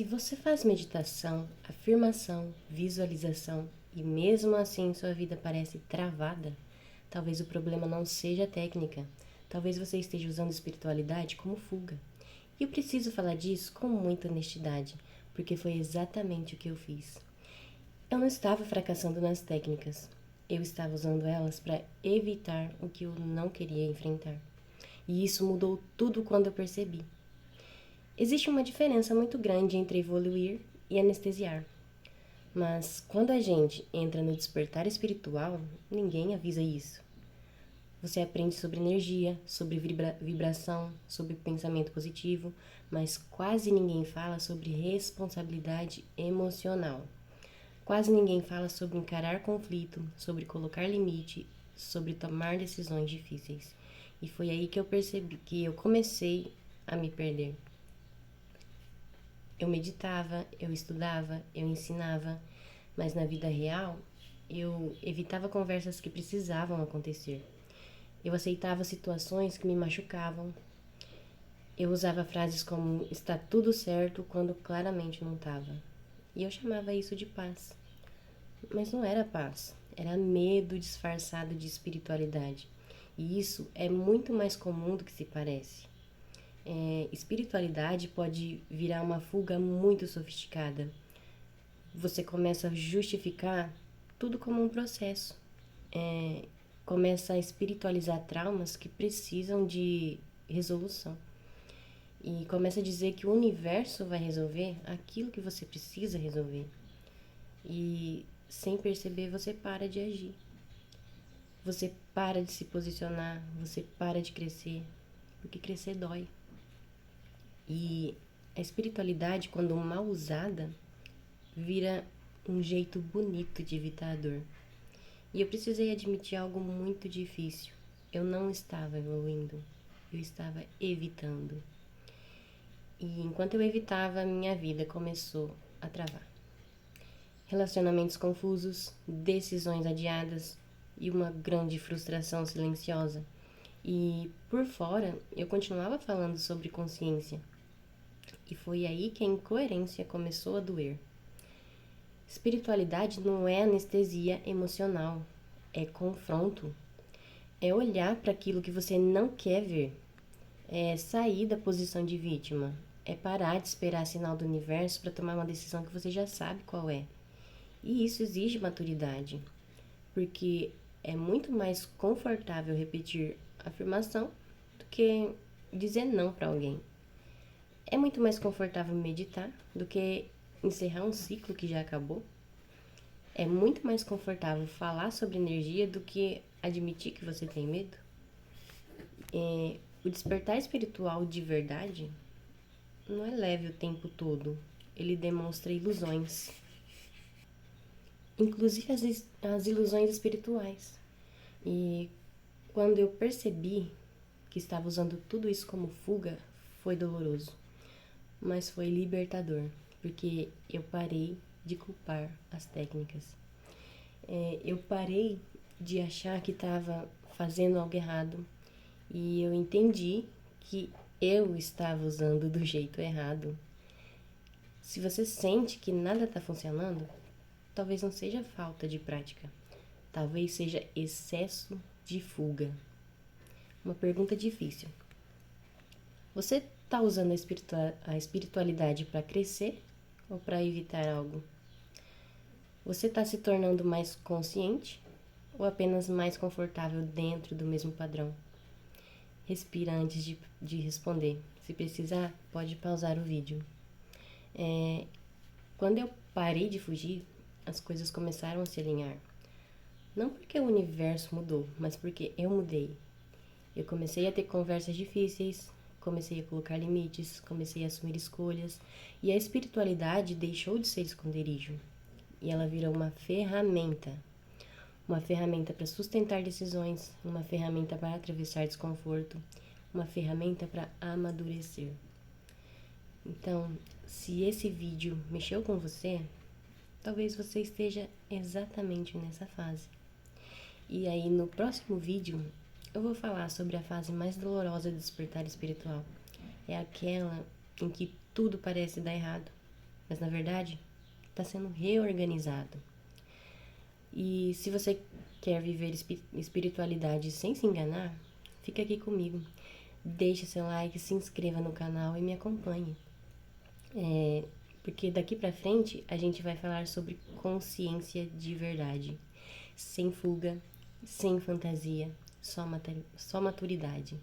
Se você faz meditação, afirmação, visualização e mesmo assim sua vida parece travada, talvez o problema não seja a técnica. Talvez você esteja usando espiritualidade como fuga. E eu preciso falar disso com muita honestidade, porque foi exatamente o que eu fiz. Eu não estava fracassando nas técnicas. Eu estava usando elas para evitar o que eu não queria enfrentar. E isso mudou tudo quando eu percebi. Existe uma diferença muito grande entre evoluir e anestesiar. Mas quando a gente entra no despertar espiritual, ninguém avisa isso. Você aprende sobre energia, sobre vibração, sobre pensamento positivo, mas quase ninguém fala sobre responsabilidade emocional. Quase ninguém fala sobre encarar conflito, sobre colocar limite, sobre tomar decisões difíceis. E foi aí que eu percebi que eu comecei a me perder. Eu meditava, eu estudava, eu ensinava, mas na vida real eu evitava conversas que precisavam acontecer. Eu aceitava situações que me machucavam. Eu usava frases como está tudo certo quando claramente não estava. E eu chamava isso de paz. Mas não era paz, era medo disfarçado de espiritualidade. E isso é muito mais comum do que se parece. Espiritualidade pode virar uma fuga muito sofisticada. Você começa a justificar tudo como um processo. Começa a espiritualizar traumas que precisam de resolução. E começa a dizer que o universo vai resolver aquilo que você precisa resolver. E sem perceber, você para de agir. Você para de se posicionar, você para de crescer, porque crescer dói. E a espiritualidade, quando mal usada, vira um jeito bonito de evitar a dor. E eu precisei admitir algo muito difícil. Eu não estava evoluindo, eu estava evitando. E enquanto eu evitava, minha vida começou a travar. Relacionamentos confusos, decisões adiadas e uma grande frustração silenciosa. E por fora, eu continuava falando sobre consciência. E foi aí que a incoerência começou a doer. Espiritualidade não é anestesia emocional, é confronto. É olhar para aquilo que você não quer ver. É sair da posição de vítima. É parar de esperar sinal do universo para tomar uma decisão que você já sabe qual é. E isso exige maturidade, porque é muito mais confortável repetir afirmação do que dizer não para alguém. É muito mais confortável meditar do que encerrar um ciclo que já acabou. É muito mais confortável falar sobre energia do que admitir que você tem medo. O despertar espiritual de verdade não é leve o tempo todo. Ele demonstra ilusões. Inclusive as ilusões espirituais. E quando eu percebi que estava usando tudo isso como fuga, foi doloroso. Mas foi libertador, porque eu parei de culpar as técnicas. Eu parei de achar que estava fazendo algo errado e eu entendi que eu estava usando do jeito errado. Se você sente que nada está funcionando, talvez não seja falta de prática, talvez seja excesso de fuga. Uma pergunta difícil. Você está usando a espiritualidade para crescer ou para evitar algo? Você está se tornando mais consciente ou apenas mais confortável dentro do mesmo padrão? Respira antes de responder. Se precisar, pode pausar o vídeo. Quando eu parei de fugir, as coisas começaram a se alinhar. Não porque o universo mudou, mas porque eu mudei. Eu comecei a ter conversas difíceis, comecei a colocar limites, comecei a assumir escolhas, e a espiritualidade deixou de ser esconderijo. E ela virou uma ferramenta para sustentar decisões, uma ferramenta para atravessar desconforto, uma ferramenta para amadurecer. Então, se esse vídeo mexeu com você, talvez você esteja exatamente nessa fase. E aí, no próximo vídeo, eu vou falar sobre a fase mais dolorosa do despertar espiritual. É aquela em que tudo parece dar errado. mas na verdade está sendo reorganizado. E se você quer viver espiritualidade sem se enganar, fica aqui comigo. Deixe seu like, se inscreva no canal e me acompanhe. Porque daqui pra frente a gente vai falar sobre consciência de verdade. Sem fuga, sem fantasia, só maturidade.